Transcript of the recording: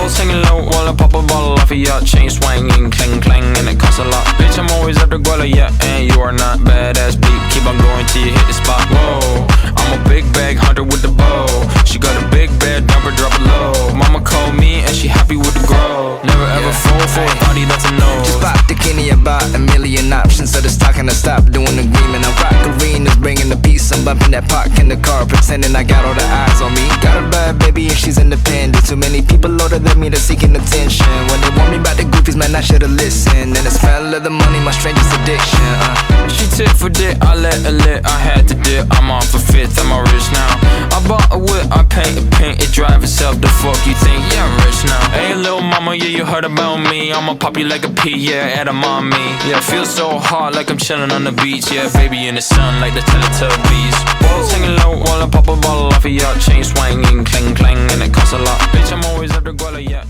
Balls hanging low while I pop a bottle off of ya. Chain swinging, clang clang, and it costs a lot. Bitch, I'm always at the guala, yeah, and you are not badass beat. Keep on going till you hit the spot. Whoa, I'm a big bag hunter with the bow. She got a big bed, number drop it low. Mama called me and she happy with the grow. Never ever fall for a thotty that's a no. Just pop the Kenny about a million options. So the stock and I stop doing agreement. I rock arenas, bringing the peace. I'm bumping that park in the car, pretending I got all the eyes on me. Got a bad baby and she's independent. Too many people older than me, they're seeking attention. When they want me about the goofies, man, I should've listened. And the smell of the money, my strangest addiction. She tit for dick, I let her lit. I had to dip, I'm off a fifth, I'm all rich now. I bought a whip, I paint it drive itself. The fuck you think? Yeah, I'm rich now. Hey, little mama, yeah, you heard about me. I'ma pop you like a pea, yeah, at a mommy. Yeah, feel so hot like I'm chilling on the beach. Yeah, baby in the sun like the Teletubbies. Balls hanging low while I pop a bottle off of ya. Chain swinging, clang clang, and it costs a lot. Bitch, I'm always at the guala, yeah.